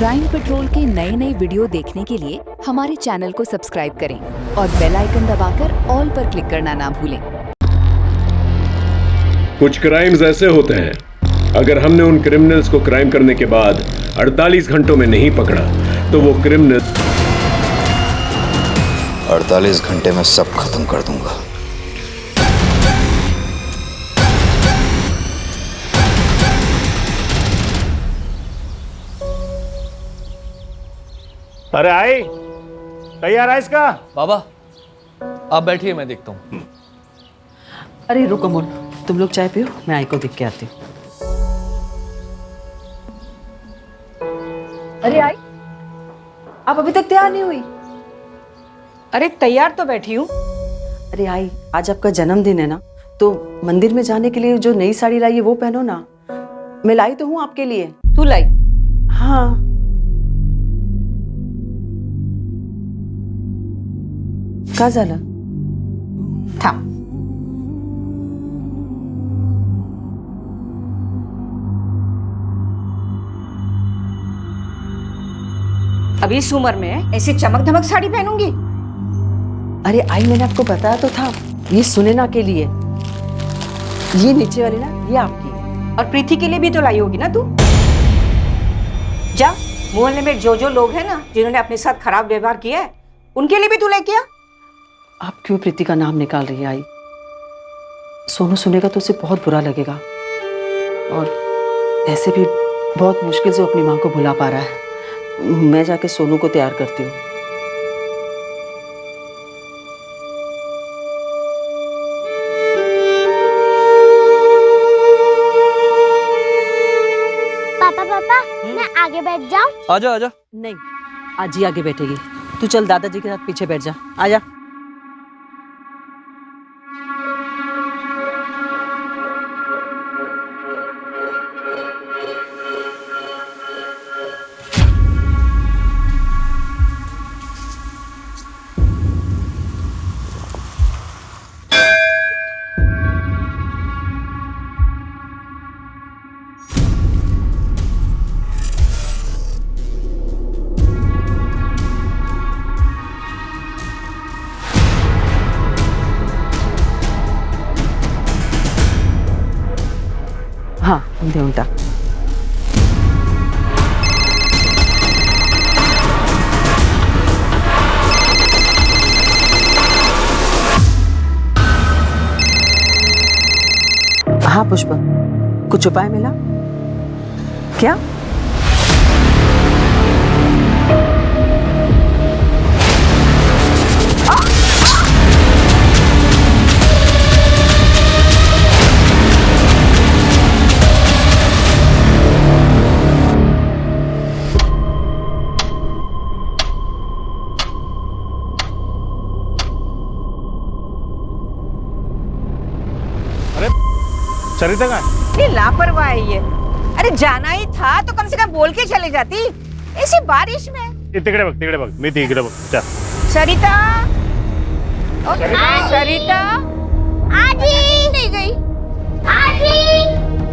Crime petrol के नए नए वीडियो देखने के लिए हमारे चैनल को सब्सक्राइब करें और बेल आइकन दबाकर ऑल पर क्लिक करना ना भूलें। कुछ क्राइम्स ऐसे होते हैं, अगर हमने उन क्रिमिनल्स को क्राइम करने के बाद 48 घंटों में नहीं पकड़ा तो वो क्रिमिनल 48 घंटे में सब खत्म कर दूंगा। अरे आई, तैयार है इसका? बाबा आप बैठिए, मैं देखता हूँ। अरे रुको मोन, तुम लोग चाय पियो, मैं आई को देख के आती हूँ। अरे आई, आप अभी तक तैयार नहीं हुई? अरे तैयार तो बैठी हूँ। अरे आई, आज आपका जन्मदिन है ना, तो मंदिर में जाने के लिए जो नई साड़ी लाई है वो पहनो ना। मैं लाई तो हूँ आपके लिए। तू लाई? हाँ। का झालं? थांब। अभी इस उम्र में ऐसी चमक धमक साड़ी पहनूंगी? अरे आई, मैंने आपको बताया तो था, ये सुनैना के लिए। ये नीचे वाली ना, ये आपकी है। और प्रीति के लिए भी तो लाई होगी ना तू? जा, मोहल्ले में जो लोग हैं ना जिन्होंने अपने साथ खराब व्यवहार किया है, उनके लिए भी तू लेके आ। आप क्यों प्रीति का नाम निकाल रही है आई? सोनू सुनेगा तो उसे बहुत बुरा लगेगा, और ऐसे भी बहुत मुश्किल से अपनी माँ को भुला पा रहा है। मैं जाके सोनू को तैयार करती हूँ। पापा, मैं आगे बैठ जाऊं? आजा आजा। नहीं, आज ही आगे बैठेगी। तू चल दादाजी के साथ पीछे बैठ जा। आजा। हाँ, देऊन टाक। हाँ पुष्पा, कुछ उपाय मिला क्या? सरिता का ये लापरवाह है ये। अरे जाना ही था तो कम से कम बोल के चले जाती, ऐसी बारिश में। तिकडे बघ, मी तिकडे बघ। चल सरिता, सरिता आजी नहीं गई। आजी,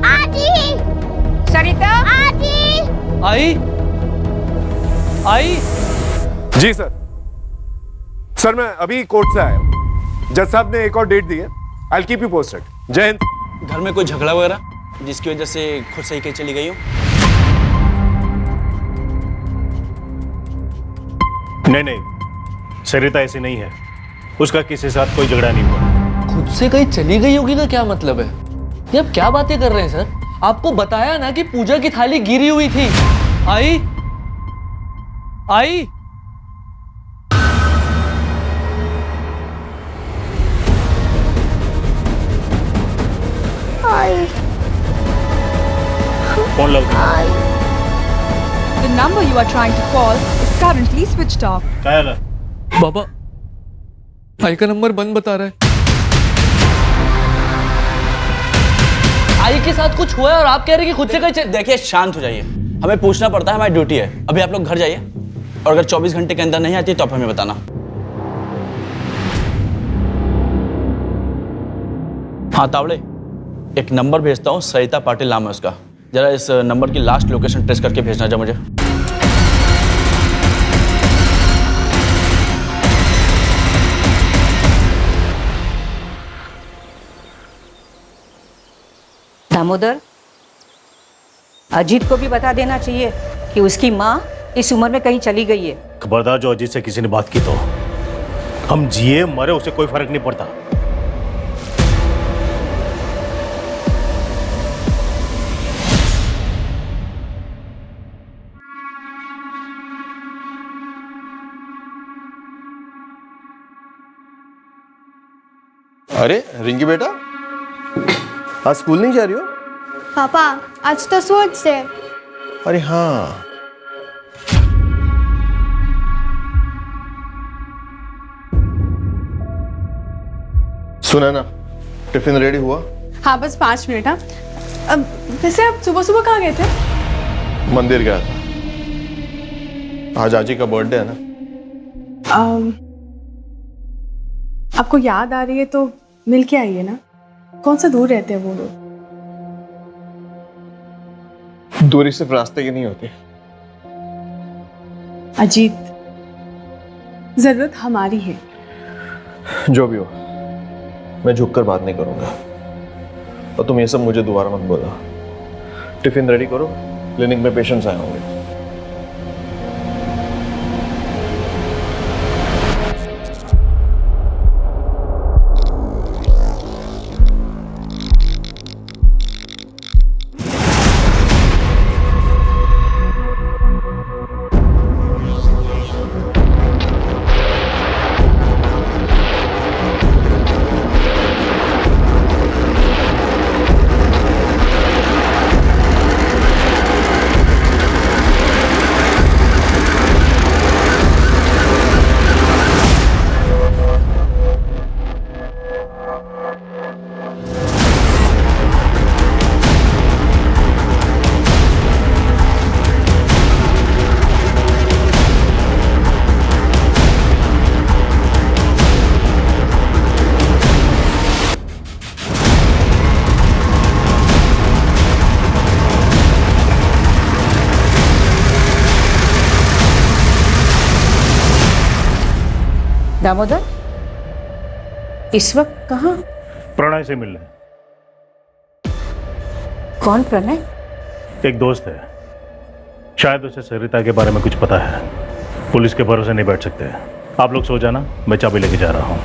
आजी, सरिता, आजी। आई आई। जी सर। सर मैं अभी कोर्ट से आया हूँ। जज साहब ने एक और डेट दी है। I will keep you posted. जय हिंद। घर में कोई झगड़ा वगैरह जिसकी वजह से खुद सही के चली गई हो? नहीं, सरिता ऐसी नहीं है। उसका किसी के साथ कोई झगड़ा नहीं हुआ। खुद से कहीं चली गई होगी का क्या मतलब है? ये आप क्या बातें कर रहे हैं सर? आपको बताया ना कि पूजा की थाली गिरी हुई थी। आई आई। फोन लग गया। The number you are trying to call is currently switched off. क्या है? बाबा, आई का नंबर बंद बता रहा है। आई के साथ कुछ हुआ है और आप कह रहे हैं कि खुद से कहीं। देखिए शांत हो जाइए, हमें पूछना पड़ता है, हमारी ड्यूटी है। अभी आप लोग घर जाइए, और अगर 24 घंटे के अंदर नहीं आती तो आप हमें बताना। हाँ तावड़े, एक नंबर भेजता हूँ, सरिता पाटिल नाम है उसका। जरा इस नंबर की लास्ट लोकेशन ट्रेस करके भेजना जा मुझे। दामोदर, अजीत को भी बता देना चाहिए कि उसकी माँ इस उम्र में कहीं चली गई है। खबरदार, जो अजीत से किसी ने बात की तो हम जिए मरे उसे कोई फर्क नहीं पड़ता। अरे रिंकी बेटा, आज स्कूल नहीं जा रही हो? पापा आज तो सोच से। अरे हाँ, सुना ना, टिफिन रेडी हुआ? हाँ बस 5 मिनट। हाँ अब वैसे आप सुबह सुबह कहाँ गए थे? मंदिर गया था, आज आजी का बर्थडे है ना। आपको याद आ रही है तो मिल के आइए ना। कौन सा दूर रहते हैं वो लोग? दूरी सिर्फ रास्ते की नहीं होती। अजीत, जरूरत हमारी है। जो भी हो, मैं झुककर बात नहीं करूंगा। और तुम ये सब मुझे दोबारा मत बोला। टिफिन रेडी करो, क्लिनिक में पेशेंट्स आए होंगे। दामोदर, इस वक्त कहाँ? प्रणय से मिलने। कौन प्रणय? एक दोस्त है, शायद उसे सरिता के बारे में कुछ पता है। पुलिस के भरोसे नहीं बैठ सकते। आप लोग सो जाना, मैं चाबी लेके जा रहा हूँ।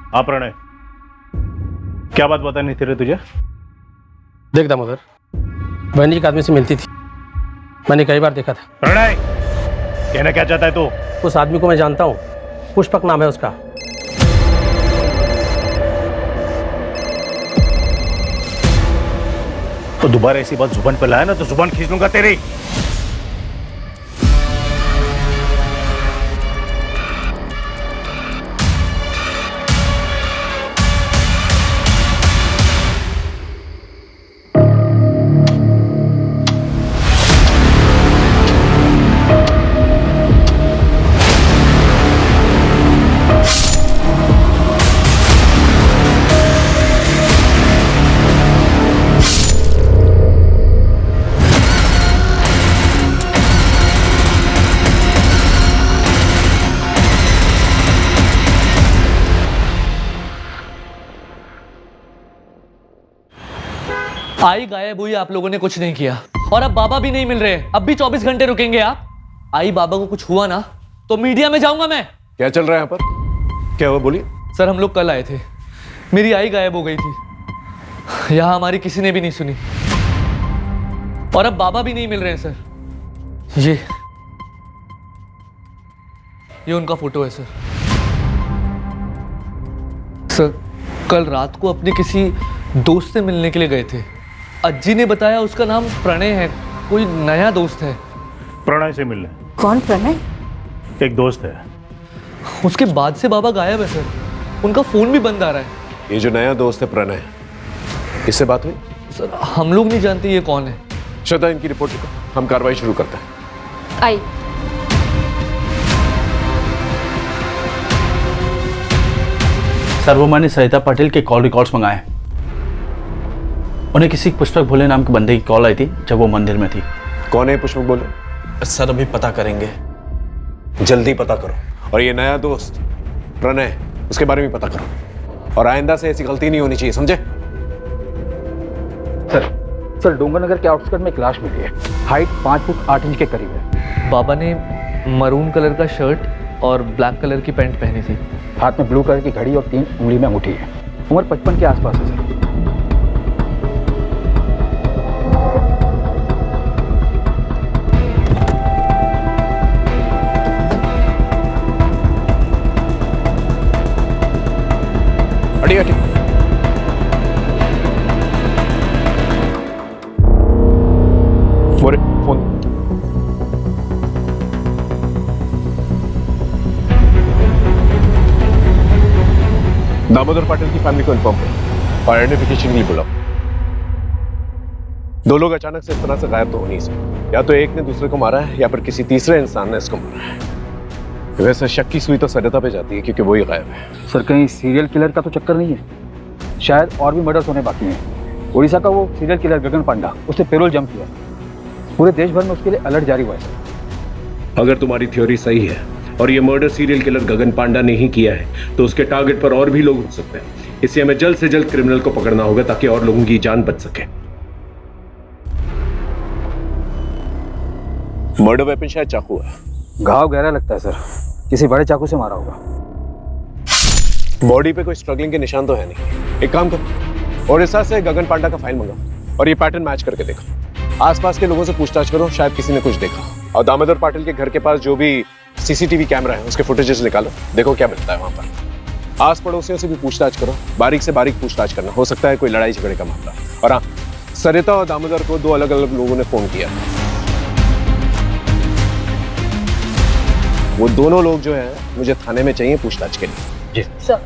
हाँ प्रणय, क्या बात बतानी थी रे तुझे? देख दामोदर, बहन जी एक आदमी से मिलती थी, मैंने कई बार देखा था। प्रणय, कहना क्या चाहता है तू? उस आदमी को मैं जानता हूँ, पुष्पक नाम है उसका। तो दोबारा ऐसी बात जुबान पे लाया ना तो जुबान खींच लूंगा तेरी। आई गायब हुई, आप लोगों ने कुछ नहीं किया, और अब बाबा भी नहीं मिल रहे। अब भी 24 घंटे रुकेंगे आप? आई बाबा को कुछ हुआ ना तो मीडिया में जाऊंगा मैं। क्या चल रहा है यहाँ पर? क्या हुआ, बोलिए। सर हम लोग कल आए थे, मेरी आई गायब हो गई थी। यहाँ हमारी किसी ने भी नहीं सुनी, और अब बाबा भी नहीं मिल रहे हैं सर। ये उनका फोटो है सर। सर कल रात को अपने किसी दोस्त से मिलने के लिए गए थे। अज्जी ने बताया उसका नाम प्रणय है, कोई नया दोस्त है। प्रणय से मिलने? कौन प्रणय? एक दोस्त है। उसके बाद से बाबा गायब है सर, उनका फोन भी बंद आ रहा है। ये जो नया दोस्त है प्रणय, इससे बात हुई? सर हम लोग नहीं जानते ये कौन है। श्रद्धा, इनकी रिपोर्ट लिखो, हम कार्रवाई शुरू करते हैं। आई सर वो मैंने सरिता पाटिल के कॉल रिकॉर्ड्स मंगाए। उन्हें किसी पुष्पक भोले नाम के बंदे की कॉल आई थी जब वो मंदिर में थी। कौन है पुष्पक बोले? सर अभी पता करेंगे। जल्दी पता करो। और ये नया दोस्त प्रणय, उसके बारे में पता करो, और आइंदा से ऐसी गलती नहीं होनी चाहिए, समझे? सर डोंगरनगर के आउटस्कर्ट में एक लाश मिली है। हाइट 5 फुट 8 इंच के करीब है। बाबा ने मरून कलर का शर्ट और ब्लैक कलर की पैंट पहनी थी। हाथ में ब्लू कलर की घड़ी और 3 उंगली में अंगूठी है। उम्र 55 के आसपास है सर। अड़ी मोरे फोन। दामोदर पाटिल की फैमिली को इन्फॉर्म करो और आइडेंटिफिकेशन के लिए बुलाओ। दो लोग अचानक से इस तरह से गायब तो हो नहीं सकते। या तो एक ने दूसरे को मारा है या फिर किसी तीसरे इंसान ने इसको मारा है। वैसे शक की सुई तो सरिता पे जाती है क्योंकि वही गायब है। सर कहीं सीरियल किलर का तो चक्कर नहीं है? शायद और भी मर्डर्स होने बाकी हैं। उड़ीसा का वो सीरियल किलर गगन पांडा, उसने पेरोल जंप किया। पूरे देश भर में उसके लिए अलर्ट जारी हुआ है सर। अगर तुम्हारी थ्योरी सही है और ये मर्डर सीरियल किलर गगन पांडा ने ही किया है तो उसके टारगेट पर और भी लोग हो सकते हैं। इसलिए हमें जल्द से जल्द क्रिमिनल को पकड़ना होगा ताकि और लोगों की जान बच सके। मर्डर वेपन शायद चाकू है। घाव गहरा लगता है सर, किसी बड़े चाकू से मारा होगा। बॉडी पे कोई स्ट्रगलिंग के निशान तो है नहीं। एक काम करो, ओडिशा से गगन पांडा का फाइल मंगाओ और ये पैटर्न मैच करके देखो। आसपास के लोगों से पूछताछ करो, शायद किसी ने कुछ देखा। और दामोदर पाटिल के घर के पास जो भी सीसीटीवी कैमरा है उसके फुटेजेस निकालो, देखो क्या मिलता है वहां पर। आस पड़ोसियों से भी पूछताछ करो, बारीक से बारीक पूछताछ करना, हो सकता है कोई लड़ाई झगड़े का मामला। और हाँ, सरिता और दामोदर को 2 अलग अलग लोगों ने फोन किया। वो दोनों लोग जो है मुझे थाने में चाहिए पूछताछ के लिए। जी सर।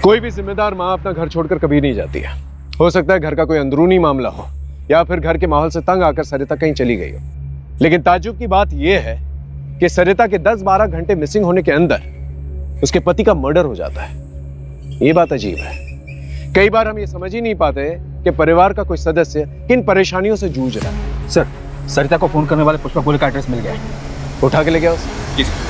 कोई भी जिम्मेदार माँ अपना घर छोड़कर कभी नहीं जाती है। हो सकता है घर का कोई अंदरूनी मामला हो या फिर घर के माहौल से तंग आकर सरिता कहीं चली गई हो। लेकिन ताज्जुब की बात यह है कि सरिता के 10-12 घंटे मिसिंग होने के अंदर उसके पति का मर्डर हो जाता है। ये बात अजीब है। कई बार हम ये समझ ही नहीं पाते कि परिवार का कोई सदस्य किन परेशानियों से जूझ रहा है। सर सरिता को फोन करने वाले पुष्पक भोले का एड्रेस मिल गया है। उठा के ले गया उसे। जी सर।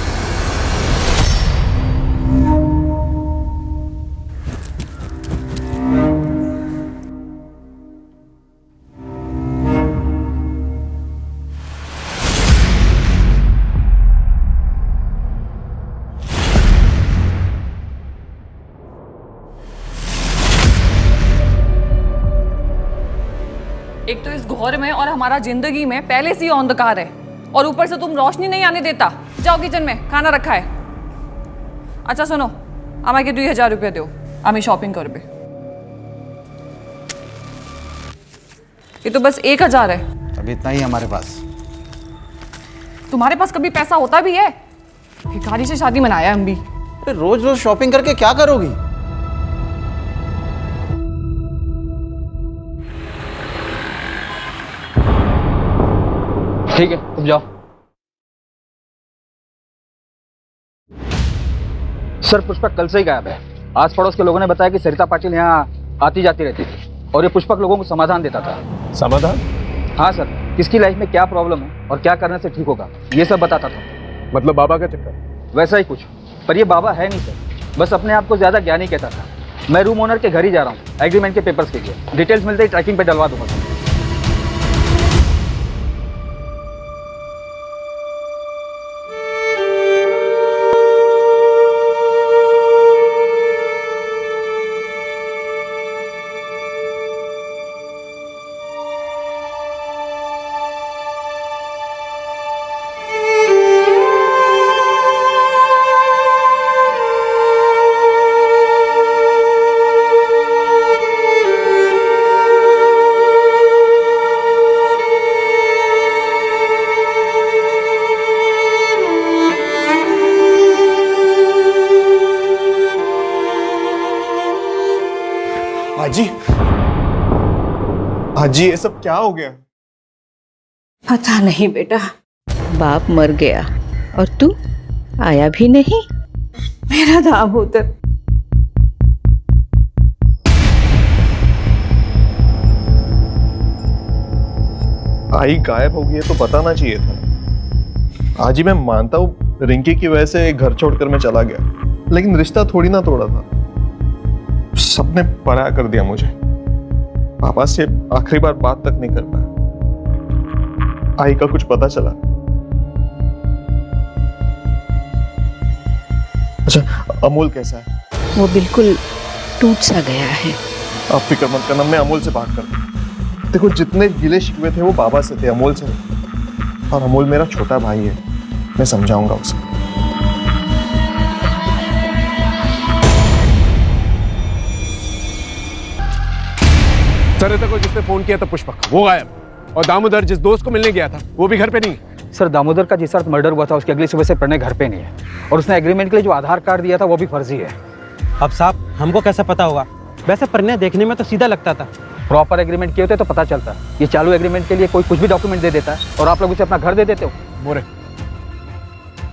एक तो इस घोर में और हमारा जिंदगी में पहले से ही अंधकार है और ऊपर से तुम रोशनी नहीं आने देता। जाओ किचन में, खाना रखा है। अच्छा सुनो, আমাকে 2000 रुपये दो, আমি शॉपिंग करबे। ये तो बस 1000 है। अभी इतना ही हमारे पास। तुम्हारे पास कभी पैसा होता भी है? भिखारी से शादी मनाया हम भी। रोज रोज शॉपिंग करके क्या करोगी? ठीक है तुम जाओ। सर पुष्पक कल से ही गायब है। आस पड़ोस के लोगों ने बताया कि सरिता पाटिल यहाँ आती जाती रहती थी और ये पुष्पक लोगों को समाधान देता था। समाधान? हाँ सर, किसकी लाइफ में क्या प्रॉब्लम है और क्या करने से ठीक होगा ये सब बताता था। मतलब बाबा का चक्कर? वैसा ही कुछ, पर ये बाबा है नहीं सर, बस अपने आप को ज्यादा ज्ञानी कहता था। मैं रूम ओनर के घर ही जा रहा हूँ एग्रीमेंट के पेपर्स के लिए। डिटेल्स मिलते ही ट्रैकिंग पे डलवा दूंगा। हाजी ये सब क्या हो गया? पता नहीं बेटा, बाप मर गया और तू आया भी नहीं। मेरा दामोदर आई गायब हो गई है तो बताना चाहिए था। आज ही मैं मानता हूँ रिंकी की वजह से घर छोड़कर मैं चला गया, लेकिन रिश्ता थोड़ी ना तोड़ा था। सबने पराया कर दिया मुझे। पापा से आखिरी बार बात तक नहीं कर पाया। आई का कुछ पता चला? अच्छा, अमूल कैसा है? वो बिल्कुल टूट सा गया है। आप फिक्र मत करना, मैं अमूल से बात करता हूँ। देखो, जितने गिले शिकवे थे वो बाबा से थे, अमूल से नहीं। और अमूल मेरा छोटा भाई है, मैं समझाऊंगा उसे। सरिता को जिसने फोन किया था पुष्पक, वो गायब। और दामोदर जिस दोस्त को मिलने गया था वो भी घर पे नहीं है। सर, दामोदर का जिस रात मर्डर हुआ था उसकी अगली सुबह से प्रणय घर पे नहीं है, और उसने एग्रीमेंट के लिए जो आधार कार्ड दिया था वो भी फर्जी है। अब साहब हमको कैसे पता होगा? वैसे प्रणय देखने में तो सीधा लगता था। प्रॉपर एग्रीमेंट किए होते तो पता चलता। ये चालू एग्रीमेंट के लिए कोई कुछ भी डॉक्यूमेंट दे देता है और आप लोग उसे अपना घर दे देते हो। मोरे,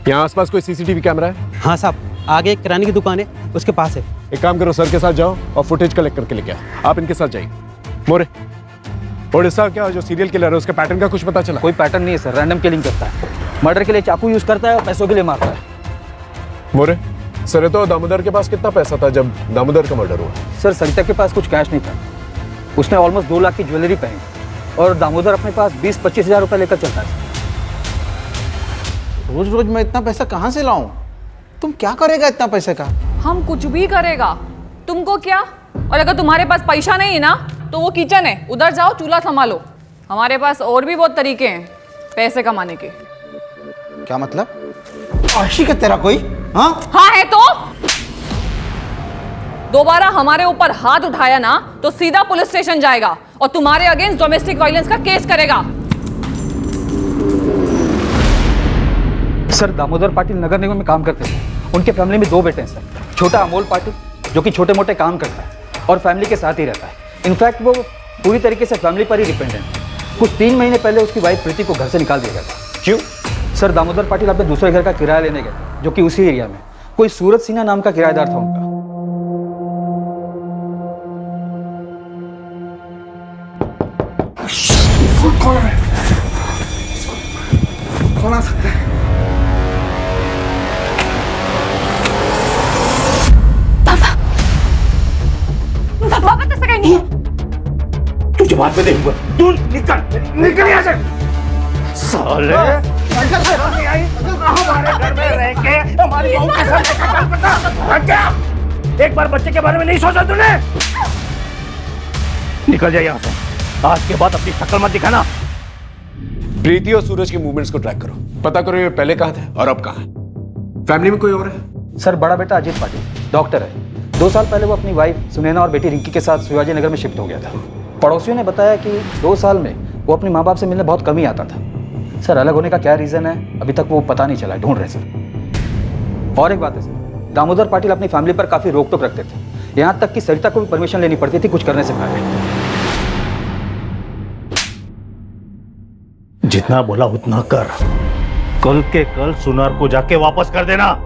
यहाँ आसपास कोई सीसीटीवी कैमरा है? हाँ साहब, आगे एक किराने की दुकान है, उसके पास है। एक काम करो, सर के साथ जाओ और फुटेज कलेक्ट करके लेके आओ। आप इनके साथ जाइए। मोरे, ओडिशा क्या जो सीरियल किलर है उसके पैटर्न का कुछ पता चला? कोई पैटर्न नहीं है सर, रैंडम किलिंग करता है। मर्डर के लिए चाकू यूज करता है और पैसों के लिए मारता है। मोरे, सरिता और दामोदर के पास कितना पैसा था जब दामोदर का मर्डर हुआ? सर, सरिता के पास कुछ कैश नहीं था। उसने ऑलमोस्ट 2 लाख की ज्वेलरी पहनी, और दामोदर अपने पास 20-25 हज़ार रुपये लेकर चलता है। रोज रोज मैं इतना पैसा कहाँ से लाऊं? तुम क्या करेगा इतना पैसे का? हम कुछ भी करेगा, तुमको क्या? और अगर तुम्हारे पास पैसा नहीं है ना तो वो किचन है, उधर जाओ, चूल्हा संभालो। हमारे पास और भी बहुत तरीके हैं पैसे कमाने के। क्या मतलब? आशिक है तेरा कोई? हाँ हाँ है तो दोबारा हमारे ऊपर हाथ उठाया ना तो सीधा पुलिस स्टेशन जाएगा और तुम्हारे अगेंस्ट डोमेस्टिक वायलेंस का केस करेगा। सर, दामोदर पाटिल नगर निगम में काम करते थे। उनके फैमिली में 2 बेटे हैं सर। छोटा अमोल पाटिल जो कि छोटे मोटे काम करता है और फैमिली के साथ ही रहता है। इनफैक्ट वो पूरी तरीके से फैमिली पर ही डिपेंडेंट है। कुछ 3 महीने पहले उसकी वाइफ प्रीति को घर से निकाल दिया गया था। क्यों? सर, दामोदर पाटिल अपने दूसरे घर का किराया लेने गए जो कि उसी एरिया में कोई सूरज सिन्हा नाम का किराएदार था उनका। कौन आ सकता है? पापा तो सगाई नहीं है। तुझे बाद में देखूंगा। तू निकल यहाँ से। साले हमारे घर में रह के हमारी बहू के साथ क्या? एक बार बच्चे के बारे में नहीं सोचा तूने? निकल जाए यहाँ से। आज के बाद अपनी शक्ल मत दिखाना। प्रीति और सूरज के मूवमेंट्स को ट्रैक करो, पता करो ये पहले कहाँ थे और अब कहाँ है। फैमिली में कोई और है? सर, बड़ा बेटा अजीत पाटिल डॉक्टर है। 2 साल पहले वो अपनी वाइफ सुनैना और बेटी रिंकी के साथ शिवाजी नगर में शिफ्ट हो गया था। पड़ोसियों ने बताया कि 2 साल में वो अपने माँ बाप से मिलने बहुत कम ही आता था। सर, अलग होने का क्या रीज़न है अभी तक वो पता नहीं चला, ढूंढ रहे सर। और एक बात है सर, दामोदर पाटिल अपनी फैमिली पर काफ़ी रोक टोक रखते थे, यहाँ तक कि सरिता को भी परमिशन लेनी पड़ती थी कुछ करने से पहले। जितना बोला उतना कर। कल के कल सुनार को जाके वापस कर देना।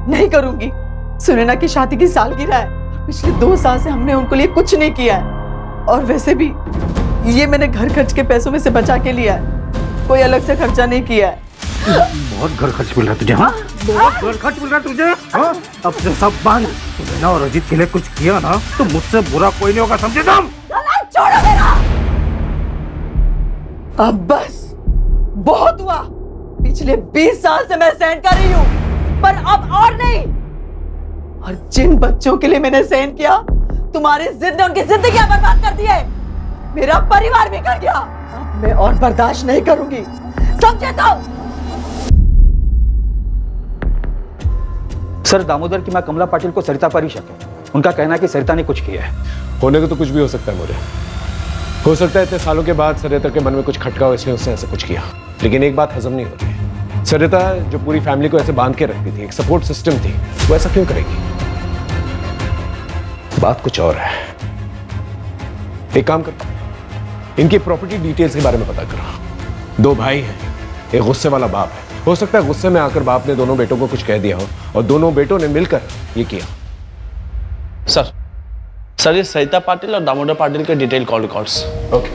नहीं करूंगी। सुनैना की शादी की सालगिरह है, पिछले 2 साल से हमने उनको लिए कुछ नहीं किया है। और वैसे भी ये मैंने घर खर्च के पैसों में से बचा के लिया है, कोई अलग से खर्चा नहीं किया है। बहुत घर खर्च मिल रहा है तुझे? हाँ, बहुत घर खर्च मिल रहा है तुझे? हाँ, अब से सब बांध। सुनैना और अजीत के लिए कुछ किया ना तो मुझसे बुरा कोई नहीं होगा, समझे तुम? छोड़ो मेरा। अब बस बहुत हुआ। पिछले 20 साल से मैं सहन कर रही हूँ, पर अब और नहीं। और जिन बच्चों के लिए मैंने सहन किया, तुम्हारी जिद ने उनकी जिंदगियां बर्बाद कर दी है। मेरा परिवार भी कर गया। अब मैं और बर्दाश्त नहीं करूंगी, समझे तो? सर, दामोदर की मां कमला पाटिल को सरिता पर ही शक है। उनका कहना है कि सरिता ने कुछ किया है। होने को तो कुछ भी हो सकता है मोरे। हो सकता है इतने सालों के बाद सरिता के मन में कुछ खटका हो इसलिए उसने ऐसा कुछ किया। लेकिन एक बात हजम नहीं होती, सरिता जो पूरी फैमिली को ऐसे बांध के रखती थी, एक सपोर्ट सिस्टम थी, वो ऐसा क्यों करेगी? बात कुछ और है। एक काम करो, इनकी प्रॉपर्टी डिटेल्स के बारे में पता करो। 2 भाई हैं, एक गुस्से वाला बाप है। हो सकता है गुस्से में आकर बाप ने दोनों बेटों को कुछ कह दिया हो और दोनों बेटों ने मिलकर ये किया। सर ये सरिता पाटिल और दामोदर पाटिल के detail call records. Okay.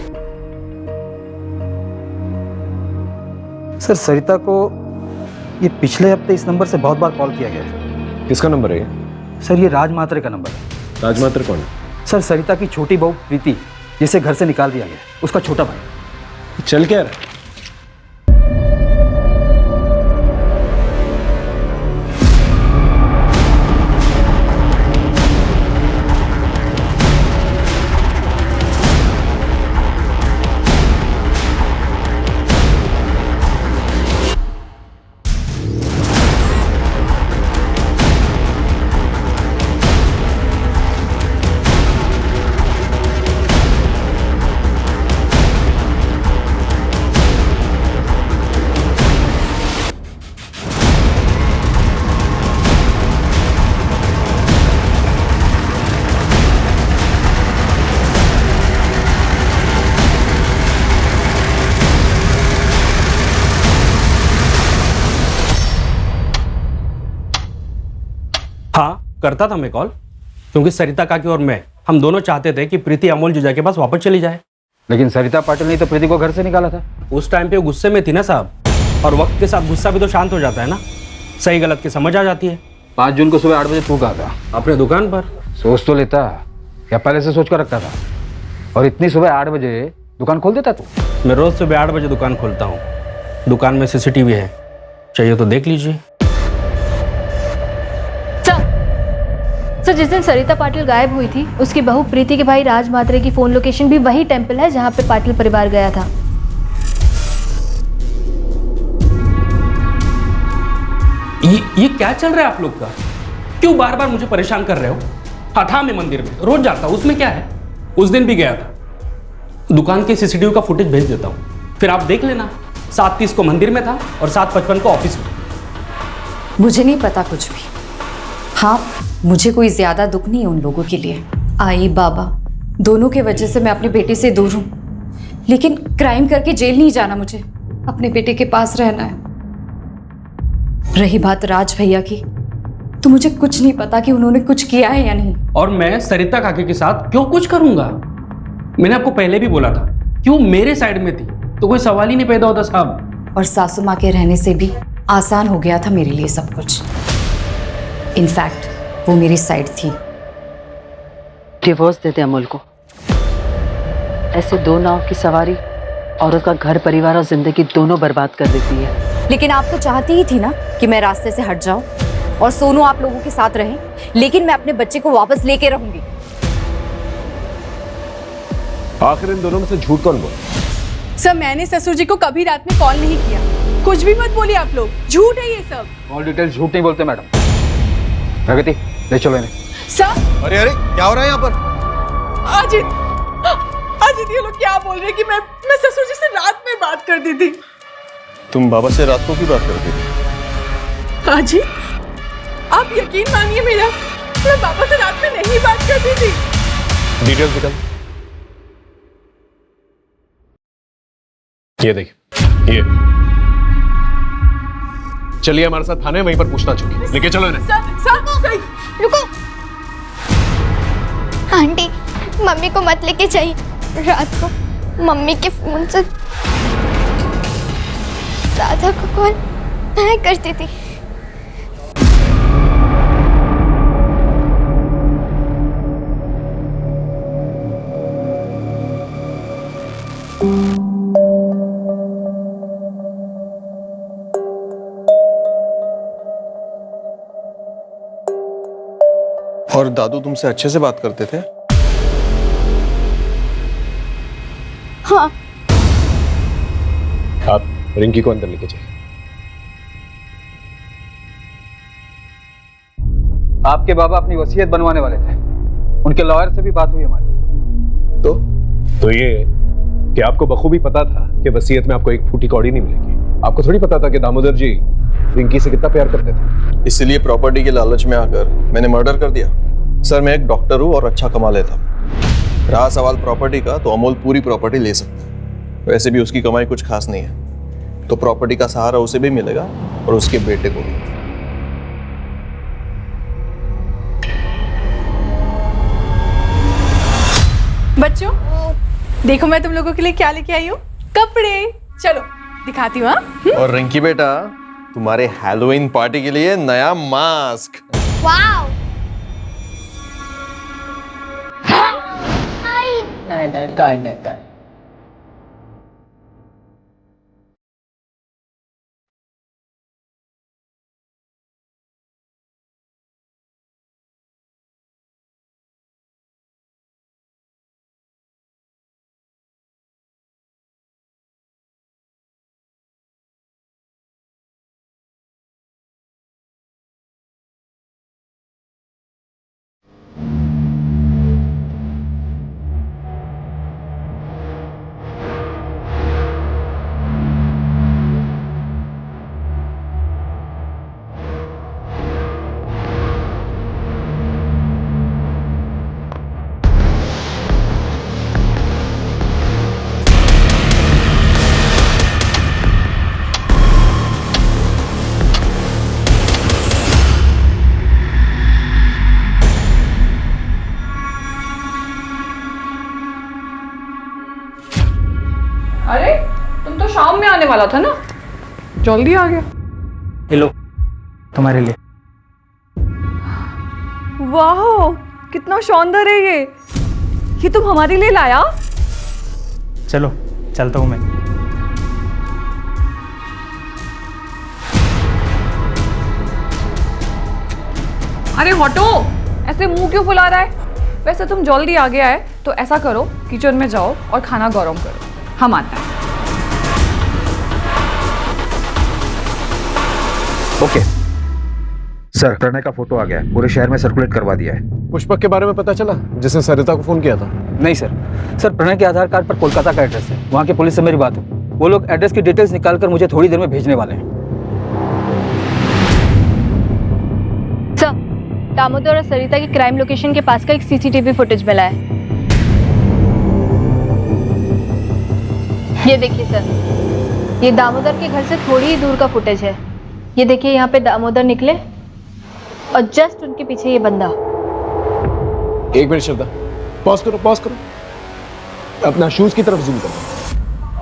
Sir Sarita को ये पिछले हफ्ते इस नंबर से बहुत बार कॉल किया गया है। किसका नंबर है ये? सर ये राज मात्रे का नंबर है। राज मात्रे कौन है? सर सरिता की छोटी बहू प्रीति, जिसे घर से निकाल दिया गया, उसका छोटा भाई। चल क्या रहा है? हाँ, करता था मैं कॉल, क्योंकि सरिता काकी और मैं, हम दोनों चाहते थे कि प्रीति अमोल जीजा के पास वापस चली जाए। लेकिन सरिता पाटिल ने तो प्रीति को घर से निकाला था। उस टाइम पे वो गुस्से में थी ना साहब, और वक्त के साथ गुस्सा भी तो शांत हो जाता है ना, सही गलत की समझ आ जाती है। 5 जून को सुबह 8 बजे तू कहा था अपने दुकान पर? सोच तो लेता, या पहले से सोच कर रखता था? और इतनी सुबह 8 बजे दुकान खोल देता तू? मैं रोज सुबह 8 बजे दुकान खोलता हूँ। दुकान में CCTV है, चाहिए तो देख लीजिए। सर जिस दिन सरिता पाटिल गायब हुई थी, उसकी बहू प्रीति के भाई राज मात्रे की फोन लोकेशन भी वही टेंपल है जहां पे पाटिल परिवार गया था। ये क्या चल रहा है आप लोग का? क्यों बार बार मुझे परेशान कर रहे हो? हाँ था, मैं मंदिर में रोज जाता हूँ, उसमें क्या है? उस दिन भी गया था। दुकान के CCTV का फुटेज भेज देता हूँ, फिर आप देख लेना। 7:30 को मंदिर में था और 7:55 को ऑफिस में। मुझे नहीं पता कुछ भी। हाँ, मुझे कोई ज्यादा दुख नहीं है उन लोगों के लिए। आई बाबा दोनों के वजह से मैं अपने बेटे से दूर हूँ, लेकिन क्राइम करके जेल नहीं जाना, मुझे अपने बेटे के पास रहना है। रही बात राज भैया की, तो मुझे कुछ नहीं पता कि उन्होंने कुछ किया है या नहीं। और मैं सरिता काकी के साथ क्यों कुछ करूंगा? मैंने आपको पहले भी बोला था कि वो मेरे साइड में थी, तो कोई सवाल ही नहीं पैदा होता साहब। और सासू माँ के रहने से भी आसान हो गया था मेरे लिए सब कुछ। इनफैक्ट वो मेरी साइड थी। डिवोर्स दे दे अमोल को। ऐसे 2 नाव की सवारी औरत का घर परिवार और जिंदगी दोनों बर्बाद कर देती है। लेकिन आप तो चाहती ही थी ना कि मैं रास्ते से हट जाऊं और सोनू आप लोगों के साथ रहे, लेकिन मैं अपने बच्चे को वापस लेके रहूंगी। आखिर इन दोनों में से झूठ कौन बोला? सर मैंने ससुर जी को कभी रात में कॉल नहीं किया। कुछ भी मत बोलिए आप लोग, झूठ है ये सब। ऑल डिटेल झूठ नहीं बोलते मैडम। प्रगति ले चलो इन्हें। सर अरे अरे क्या हो रहा है यहाँ पर? अजित ये लोग क्या बोल रहे हैं कि मैं ससुर जी से रात में बात कर दी थी। तुम बाबा से रात को क्यों बात करती थी? अजित आप यकीन मानिए मेरा, मैं बाबा से रात में नहीं बात करती थी। डिटेल्स निकल। ये देखिए, ये चलिए हमारे साथ थाने, वहीं पर पूछताछ होगी। लेके चलो इन्हें। सर रुको आंटी, मम्मी को मत लेके जाइए। रात को मम्मी के फोन से राधा को कॉल मैं करती थी। और दादू तुमसे अच्छे से बात करते थे? हाँ। आप रिंकी को अंदर लेके जाइए। आपके बाबा अपनी वसीयत बनवाने वाले थे, उनके लॉयर से भी बात हुई हमारी। तो ये कि आपको बखूबी पता था कि वसीयत में आपको एक फूटी कौड़ी नहीं मिलेगी। आपको थोड़ी पता था कि दामोदर जी रिंकी से कितना प्यार करते थे। इसलिए प्रॉपर्टी के लालच में आकर मैंने मर्डर कर दिया। सर मैं एक डॉक्टर हूँ और अच्छा कमा लेता हूँ। रहा सवाल प्रॉपर्टी का, तो अमोल पूरी प्रॉपर्टी ले सकता है। वैसे भी उसकी कमाई कुछ खास नहीं है, तो प्रॉपर्टी का सहारा उसे भी मिलेगा और उसके बेटे को भी। बच्चों देखो मैं तुम लोगों के लिए क्या लेके आई हूँ, कपड़े। चलो दिखाती हूँ। और रिंकी बेटा, तुम्हारे हैलोवीन पार्टी के लिए नया मास्क। वाओ। नहीं। अरे तुम तो शाम में आने वाला था ना, जल्दी आ गया। हेलो, तुम्हारे लिए। वाह कितना शानदार है ये तुम हमारे लिए लाया? चलो चलता हूँ मैं। अरे हटो, ऐसे मुंह क्यों फुला रहा है? वैसे तुम जल्दी आ गया है तो ऐसा करो, किचन में जाओ और खाना गरम करो, हम आते हैं। ओके सर, प्रणय का फोटो आ गया है, पूरे शहर में सर्कुलेट करवा दिया है। पुष्पक के बारे में पता चला, जिसने सरिता को फोन किया था? नहीं सर, प्रणय के आधार कार्ड पर कोलकाता का एड्रेस है। वहाँ की पुलिस से मेरी बात है, वो लोग एड्रेस की डिटेल्स निकालकर मुझे थोड़ी देर में भेजने वाले हैं। सर, दामोदर और सरिता की क्राइम लोकेशन के पास का एक सीसीटीवी फुटेज मिला है। ये देखिए सर, ये दामोदर के घर से थोड़ी ही दूर का फुटेज है। ये देखिए, यहाँ पे दामोदर निकले और जस्ट उनके पीछे ये बंदा। एक मिनट श्रद्धा, पॉज करो। अपना शूज की तरफ जूम करो,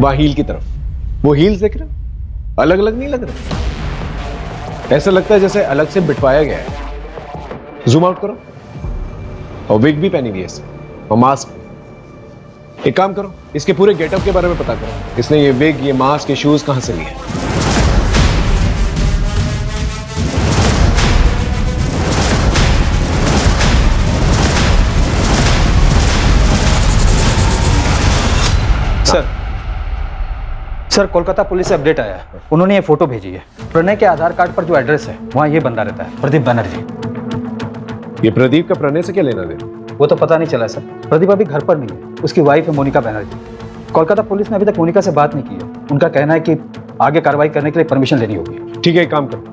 वहां हील की तरफ। वो हील्स देख रहे हो? अलग अलग नहीं लग रहे? ऐसा लगता है जैसे अलग से बिठवाया गया है। जूम आउट करो। और विग भी पहनी हुई है इससे, और मास्क। एक काम करो, इसके पूरे गेटअप के बारे में पता करो। इसने ये विग, ये मास्क, ये शूज कहां से लिए? सर, कोलकाता पुलिस से अपडेट आया है, उन्होंने ये फोटो भेजी है। प्रणय के आधार कार्ड पर जो एड्रेस है वहाँ ये बंदा रहता है, प्रदीप बनर्जी। ये प्रदीप का प्रणय से क्या लेना देना? वो तो पता नहीं चला सर, प्रदीप अभी घर पर नहीं है, उसकी वाइफ है मोनिका बनर्जी। कोलकाता पुलिस ने अभी तक मोनिका से बात नहीं की है। उनका कहना है कि आगे कार्रवाई करने के लिए परमिशन लेनी होगी। ठीक है, एक काम करो,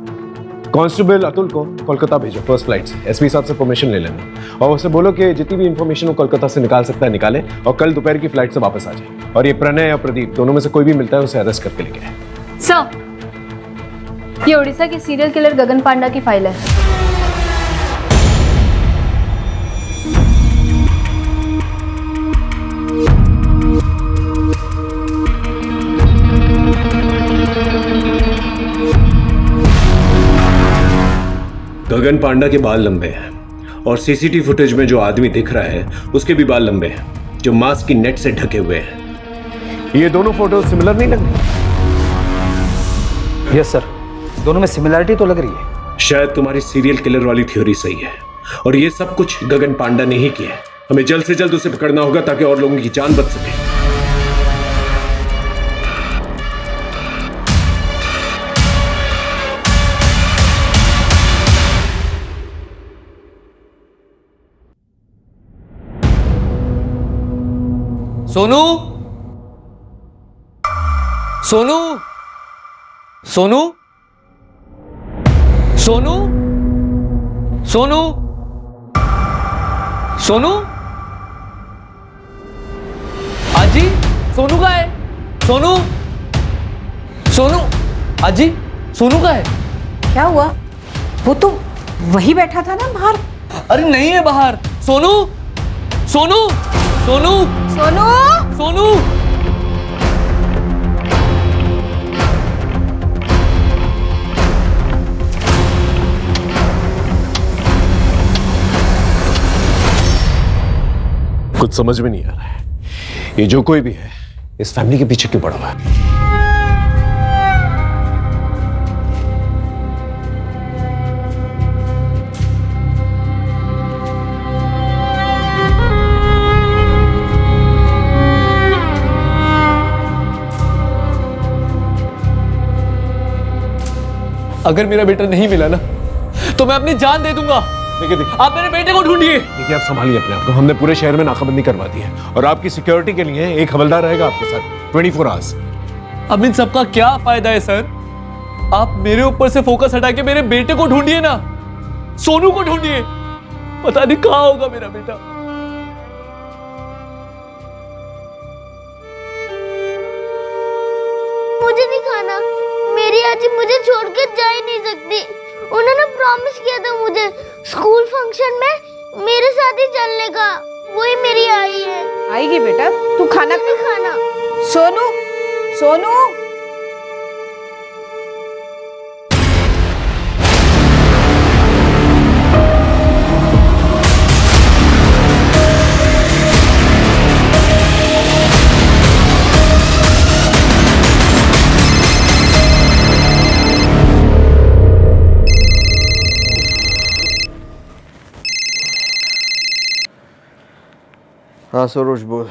कांस्टेबल अतुल को कोलकाता भेजो फर्स्ट फ्लाइट से। एसपी साहब से परमिशन ले लेना और उसे बोलो कि जितनी भी इंफॉर्मेशन वो कोलकाता से निकाल सकता है निकाले, और कल दोपहर की फ्लाइट से वापस आ जाए। और ये प्रणय या प्रदीप दोनों में से कोई भी मिलता है उसे अरेस्ट करके लेके आए। सर, ये उड़ीसा के सीरियल किलर गगन पांडा की फाइल है। गगन पांडा के बाल लंबे हैं और सीसीटीवी फुटेज में जो आदमी दिख रहा है उसके भी बाल लंबे हैं, जो मास्क की नेट से ढके हुए हैं। ये दोनों फोटो सिमिलर नहीं लग रही? यस सर, दोनों में सिमिलरिटी तो लग रही है। शायद तुम्हारी सीरियल किलर वाली थ्योरी सही है और ये सब कुछ गगन पांडा ने ही किया है। हमें जल्द से जल्द उसे पकड़ना होगा ताकि और लोगों की जान बच सके। सोनू, सोनू, सोनू, सोनू, सोनू, सोनू, आजी, सोनू का है? सोनू, सोनू, आजी, सोनू का है? क्या हुआ? वो तो वही बैठा था ना बाहर। अरे नहीं है बाहर। सोनू, सोनू, सोनू, सोनू, सोनू, कुछ समझ में नहीं आ रहा है, ये जो कोई भी है इस फैमिली के पीछे क्यों पड़ा हुआ है? अगर मेरा बेटा नहीं मिला ना तो मैं अपनी जान दे दूंगा। देखिए आप मेरे बेटे को ढूंढिए। देखिए आप संभालिए अपने आप को, हमने पूरे शहर में नाकाबंदी करवा दी है और आपकी सिक्योरिटी के लिए एक हवलदार रहेगा आपके साथ 24 आवर्स। अब इन सबका क्या फायदा है सर? आप मेरे ऊपर से फोकस हटा के मेरे बेटे को ढूंढिए ना, सोनू को ढूंढिए। पता नहीं कहां होगा मेरा बेटा। मुझे नहीं खाना, मेरी आजी मुझे छोड़कर जा ही नहीं सकती। उन्होंने प्रॉमिस किया था मुझे स्कूल फंक्शन में मेरे साथ ही चलने का। वही मेरी आई है। आएगी बेटा, तू खाना नहीं खाना। सोनू, सोनू। हाँ सरोज बोल।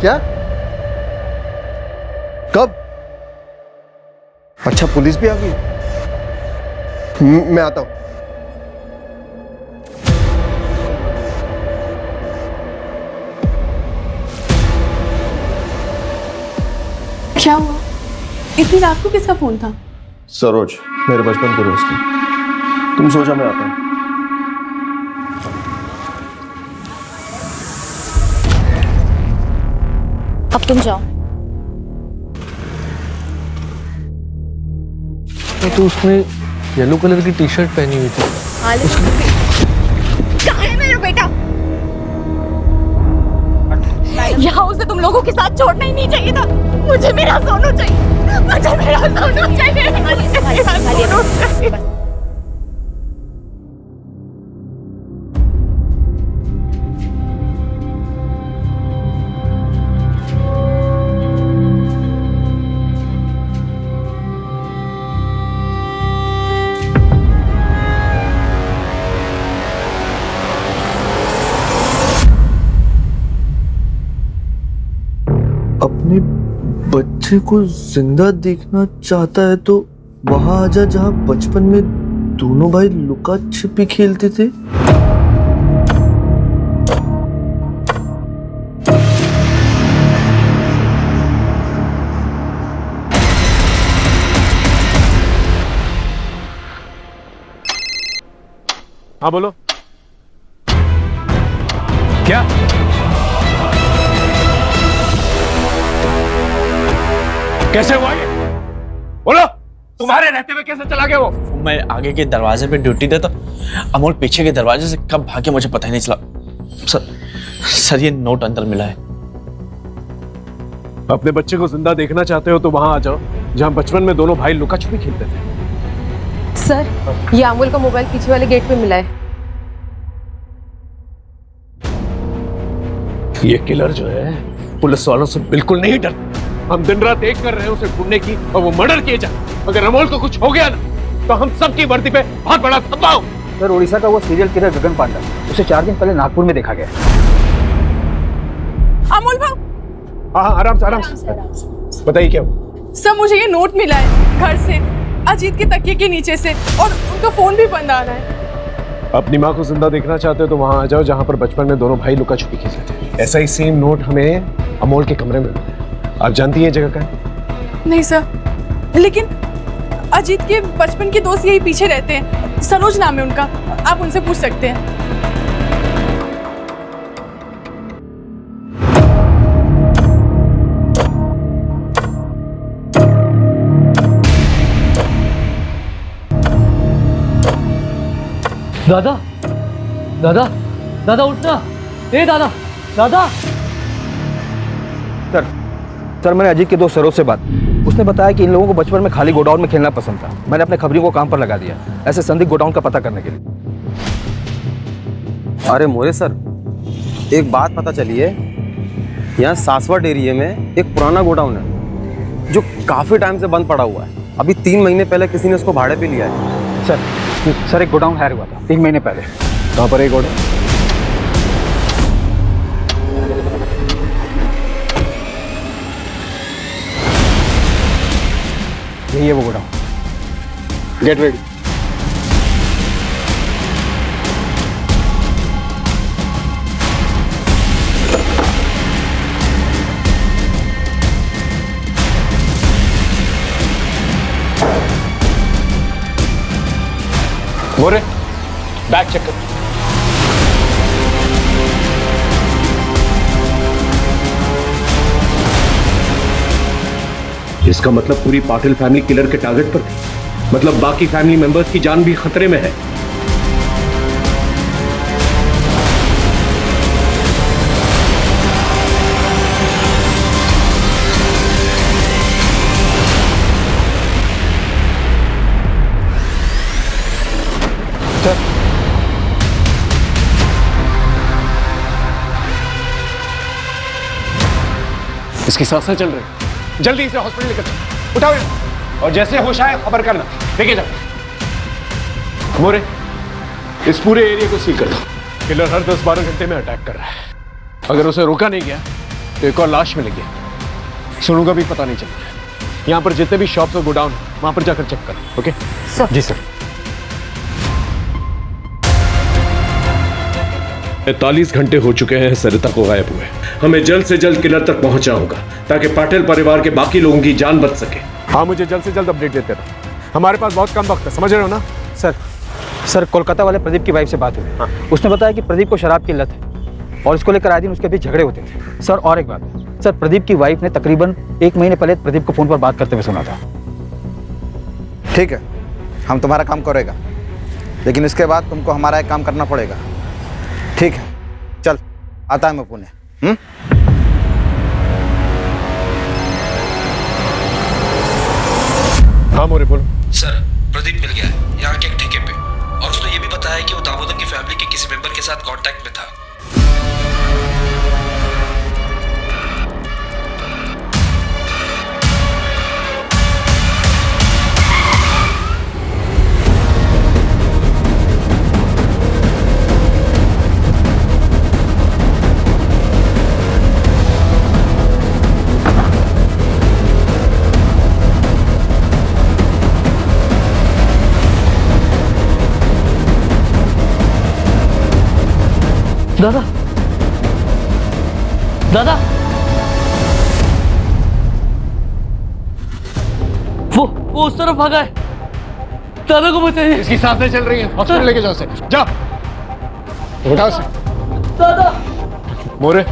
क्या? कब? अच्छा पुलिस भी आ गई? मैं आता हूं। क्या हुआ? इतनी रात को किसका फोन था? सरोज, मेरे बचपन के दोस्त हैं। तुम सो जाओ, मैं आता हूं। अब तुम जाओ। तो उसने येलो कलर की टी शर्ट पहनी हुई थी। कहाँ है मेरा बेटा? यहाँ उसे तुम लोगों के साथ छोड़ना ही नहीं चाहिए था। मुझे मेरा सोनू चाहिए, मुझे मेरा सोनू चाहिए, मुझे मेरा सोनू चाहिए। अपने बच्चे को जिंदा देखना चाहता है तो वहां आजा जहां बचपन में दोनों भाई लुका छिपी खेलते थे। हाँ बोलो। क्या? कैसे हुआ ये? बोलो, तुम्हारे रहते हुए कैसे चला गया वो? मैं आगे के दरवाजे पे ड्यूटी देता, अमोल पीछे के दरवाजे से कब भागे मुझे पता ही नहीं चला। सर ये नोट अंदर मिला है। अपने बच्चे को जिंदा देखना चाहते हो तो वहां आ जाओ जहां बचपन में दोनों भाई लुका छुपी खेलते थे। सर, ये अमोल का मोबाइल पीछे वाले गेट पे मिला है। ये किलर जो है पुलिस वालों से बिल्कुल नहीं डरता। हम दिन रात एक कर रहे हैं उसे ढूंढने की और वो मर्डर किए जाए। अगर अमोल को कुछ हो गया ना तो हम सबकी वर्दी पे बहुत बड़ा धब्बा हो। सर, उड़ीसा का वो सीरियल किलर गगन पांडा, उसे 4 दिन पहले नागपुर में देखा गया। अमोल भाव। हाँ, आराम से बताइए क्या हुआ? सर, मुझे ये नोट मिला है घर से, अजीत के तकिए के नीचे से, और उनका फोन भी बंद आ रहा है। अपनी माँ को जिंदा देखना चाहते हो तो वहां आ जाओ जहां पर बचपन में दोनों भाई लुका छुपी खेलते थे। ऐसा ही सेम नोट हमें अमोल के कमरे में मिला है। आप जानती हैं जगह का? नहीं सर, लेकिन अजीत के बचपन के दोस्त यही पीछे रहते हैं। सरोज नाम है उनका, आप उनसे पूछ सकते हैं। दादा, दादा, दादा उठना। ए दादा, दादा। सर, मैंने अजीत के दोस्त सरोज से बात, उसने बताया कि इन लोगों को बचपन में खाली गोडाउन में खेलना पसंद था। मैंने अपने खबरियों को काम पर लगा दिया ऐसे संदिग्ध गोडाउन का पता करने के लिए। अरे मोरे सर, एक बात पता चली है, यहाँ सासवट एरिया में एक पुराना गोडाउन है जो काफ़ी टाइम से बंद पड़ा हुआ है। अभी 3 महीने पहले किसी ने उसको भाड़े पे लिया है। सर एक गोडाउन हायर हुआ था 3 महीने पहले। कहाँ पर है गोडाउन? यही है वो godown. Get ready. More, bag check कर। इसका मतलब पूरी पाटिल फैमिली किलर के टारगेट पर थी। मतलब बाकी फैमिली मेंबर्स की जान भी खतरे में है। इसकी सांसें चल रही। जल्दी इसे हॉस्पिटल लेकर चलो। उठाओ इसे। और जैसे होश आए खबर करना। लेके जाओ। मोरे, इस पूरे एरिया को सील कर दो। किलर हर 10-12 घंटे में अटैक कर रहा है। अगर उसे रोका नहीं गया तो एक और लाश मिलेगी। सुनू का भी पता नहीं चल रहा है। यहाँ पर जितने भी शॉप्स और गोडाउन वहां पर जाकर चेक करो। Okay sir? जी सर। 45 घंटे हो चुके हैं सरिता को गायब हुए। हमें जल्द से जल्द किलर तक पहुंचना होगा ताकि पाटिल परिवार के बाकी लोगों की जान बच सके। हाँ, मुझे जल्द से जल्द अपडेट देते रहो। हमारे पास बहुत कम वक्त है, समझ रहे हो ना? सर कोलकाता वाले प्रदीप की वाइफ से बात हुई। उसने बताया कि प्रदीप को शराब की लत है और इसको लेकर आए दिन उसके बीच झगड़े होते थे। सर और एक बात, सर प्रदीप की वाइफ ने तकरीबन 1 महीने पहले प्रदीप को फोन पर बात करते हुए सुना था। ठीक है, हम तुम्हारा काम करेगा, लेकिन इसके बाद तुमको हमारा एक काम करना पड़ेगा। ठीक है, चल आता है मैं पुणे। हाँ मोरे, बोलो। सर प्रदीप मिल गया है यहाँ के एक ठेके पे, और उसने ये भी बताया कि वो दामोदर की फैमिली के किसी मेंबर के साथ कांटेक्ट में था। दादा, दादा, वो उस तरफ भागा है। दादा को बचाइए। इसकी सांसें चल रही हैं। हॉस्पिटल लेके जाओ उसे। जाओ, उठाओ उसे। दादा, मोरे,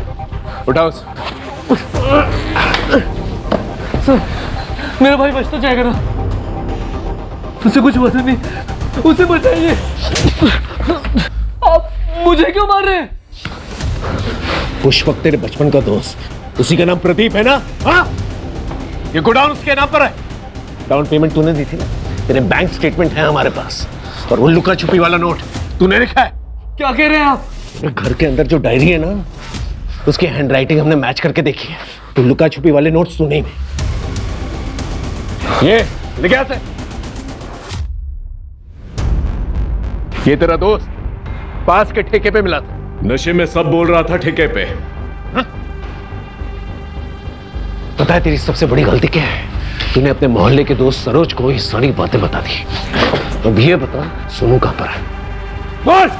उठाओ उसे। सर, मेरा भाई बच तो जाएगा ना? उसे कुछ पता नहीं, उसे बचाइए। आप मुझे क्यों मार रहे हैं? पुष्पक तेरे बचपन का दोस्त, उसी का नाम प्रदीप है ना? हाँ, ये गोडाउन उसके नाम पर है। डाउन पेमेंट तूने दी थी ना? तेरे बैंक स्टेटमेंट है हमारे पास, और वो लुका छुपी वाला नोट तूने लिखा है। क्या कह रहे हैं आप? घर के अंदर जो डायरी है ना, उसकी हैंडराइटिंग हमने मैच करके देखी है। तो लुका छुपी वाले नोट्स तूने ही नहीं। ये लिख क्या से? ये तेरा दोस्त पास के ठेके पे मिला था। नशे में सब बोल रहा था ठेके पे। पता है तेरी सबसे बड़ी गलती क्या है? तूने अपने मोहल्ले के दोस्त सरोज को ये सारी बातें बता दी। अब ये बता, सुनू कहां पर है? बोल।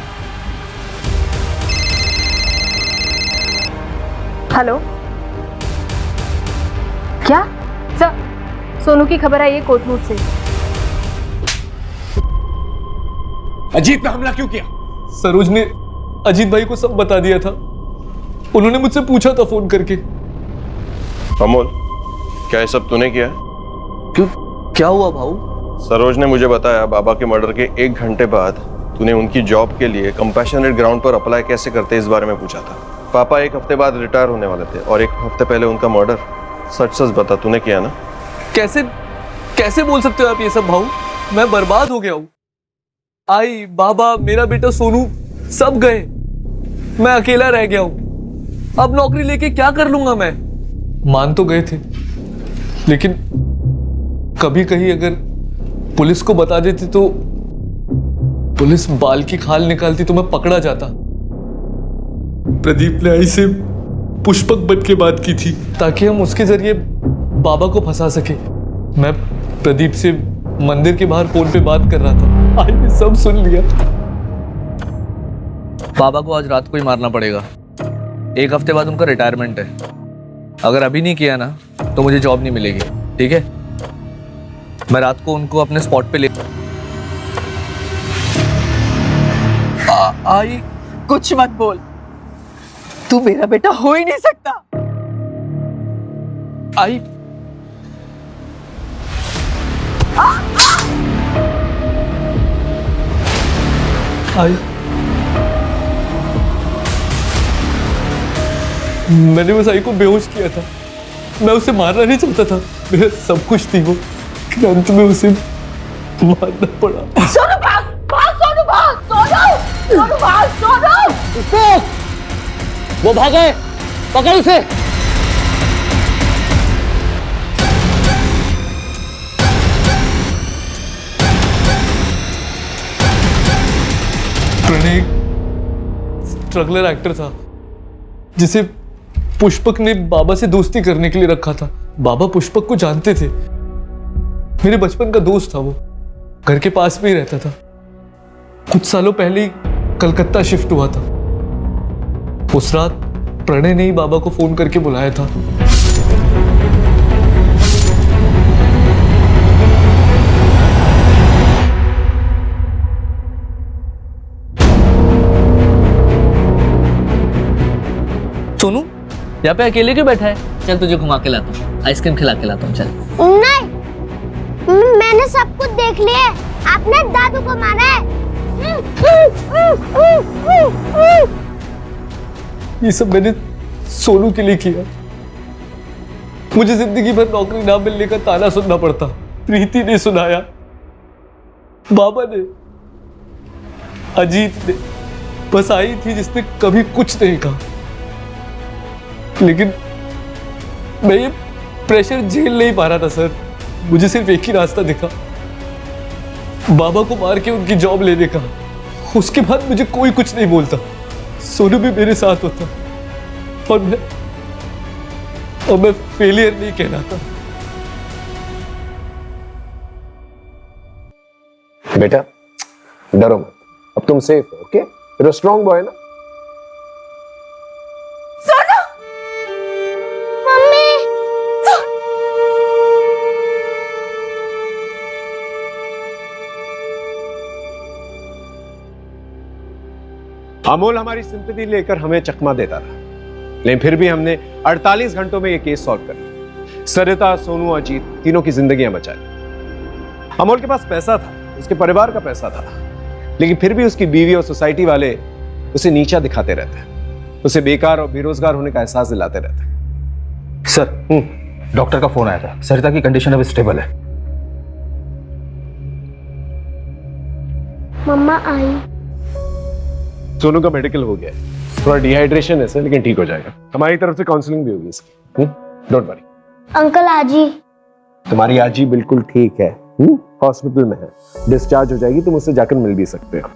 हेलो, क्या सर? सोनू की खबर आई है कोटनूर से। अजीत पे हमला क्यों किया? सरोज ने अजीत भाई को सब बता दिया था। उन्होंने मुझसे पूछा था फोन करके। अमोल, क्या ये सब तूने किया? क्यों, क्या हुआ भाऊ? सरोज ने मुझे बताया बाबा के मर्डर के 1 घंटे बाद तूने उनकी जॉब के लिए कंपैशनेट ग्राउंड पर अप्लाई कैसे करते इस बारे में पूछा था। पापा 1 हफ्ते बाद रिटायर होने वाले थे और 1 हफ्ते पहले उनका मर्डर। सच सच बता, तूने किया ना? कैसे बोल सकते हो आप ये सब भाऊ? मैं बर्बाद हो गया हूँ। आई, बाबा, मेरा बेटा सोनू सब गए। मैं अकेला रह गया हूं। अब नौकरी लेके क्या कर लूंगा मैं? मान तो गए थे, लेकिन कभी कहीं अगर पुलिस को बता देती तो पुलिस बाल की खाल निकालती तो मैं पकड़ा जाता। प्रदीप ने आई से पुष्पक बन के बात की थी ताकि हम उसके जरिए बाबा को फंसा सके। मैं प्रदीप से मंदिर के बाहर फोन पे बात कर रहा था, आई ने सब सुन लिया। बाबा को आज रात को ही मारना पड़ेगा। 1 हफ्ते बाद उनका रिटायरमेंट है। अगर अभी नहीं किया ना तो मुझे जॉब नहीं मिलेगी, ठीक है? मैं रात को उनको अपने स्पॉट पे ले आई। कुछ मत बोल, तू मेरा बेटा हो ही नहीं सकता। आई आई मैंने बस आई को बेहोश किया था। मैं उसे मारना नहीं चाहता था, मेरा सब कुछ थी वो, लेकिन अंत में उसे मारना पड़ा। सोनू भाग भाग, सोनू भाग, सोनू भाग, सोनू। वो भागे, पकड़ उसे। प्रणय स्ट्रगलर एक्टर था जिसे पुष्पक ने बाबा से दोस्ती करने के लिए रखा था। बाबा पुष्पक को जानते थे, मेरे बचपन का दोस्त था वो, घर के पास में ही रहता था। कुछ सालों पहले ही कलकत्ता शिफ्ट हुआ था। उस रात प्रणय ने ही बाबा को फोन करके बुलाया था। सोनू, यहाँ पे अकेले क्यों बैठा है? चल तुझे घुमा के लाता हूँ, आइसक्रीम खिला के लाता हूँ, चल। नहीं, मैंने सब कुछ देख लिया है। आपने दादू को मारा है। ये सब मैंने सोनू के लिए किया। मुझे जिंदगी भर नौकरी ना मिलने का ताना सुनना पड़ता। प्रीति ने सुनाया, बाबा ने, अजीत ने, बस आई थी जिसने कभी कुछ नहीं कहा। लेकिन मैं ये प्रेशर झेल नहीं पा रहा था सर। मुझे सिर्फ एक ही रास्ता दिखा, बाबा को मार के उनकी जॉब लेने का। उसके बाद मुझे कोई कुछ नहीं बोलता। सोनू भी मेरे साथ होता और मैं फेलियर नहीं कहलाता। बेटा डरो मत, अब तुम सेफ हो, okay? you're a strong boy ना? सोनू, मम्मी, अमोल हमारी सिंपैथी लेकर हमें चकमा देता रहा, लेकिन फिर भी हमने 48 घंटों में यह केस सॉल्व कर लिया। सरिता, सोनू, अजीत तीनों की जिंदगियां बचा ली। अमोल के पास पैसा था, उसके परिवार का पैसा था, लेकिन फिर भी उसकी बीवी और सोसाइटी वाले उसे नीचा दिखाते रहते हैं, उसे बेकार और बेरोजगार होने का एहसास दिलाते रहते हैं। सर, डॉक्टर का फोन आया था। सरिता की कंडीशन अब स्टेबल है। मम्मा आई। सोनू का मेडिकल हो गया है, थोड़ा डिहाइड्रेशन है सर, लेकिन ठीक हो जाएगा। हमारी तरफ से काउंसलिंग भी होगी इसकी, डोंट वरी। अंकल आजी, तुम्हारी आजी बिल्कुल ठीक है, हॉस्पिटल में है, डिस्चार्ज हो जाएगी, तुम उससे जाकर मिल भी सकते हो।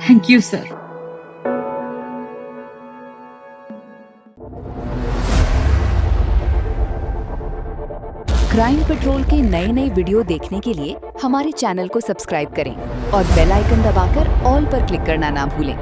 Thank you sir. Crime petrol के नए वीडियो देखने के लिए हमारे चैनल को सब्सक्राइब करें और बेल आइकन दबाकर ऑल पर क्लिक करना ना भूलें।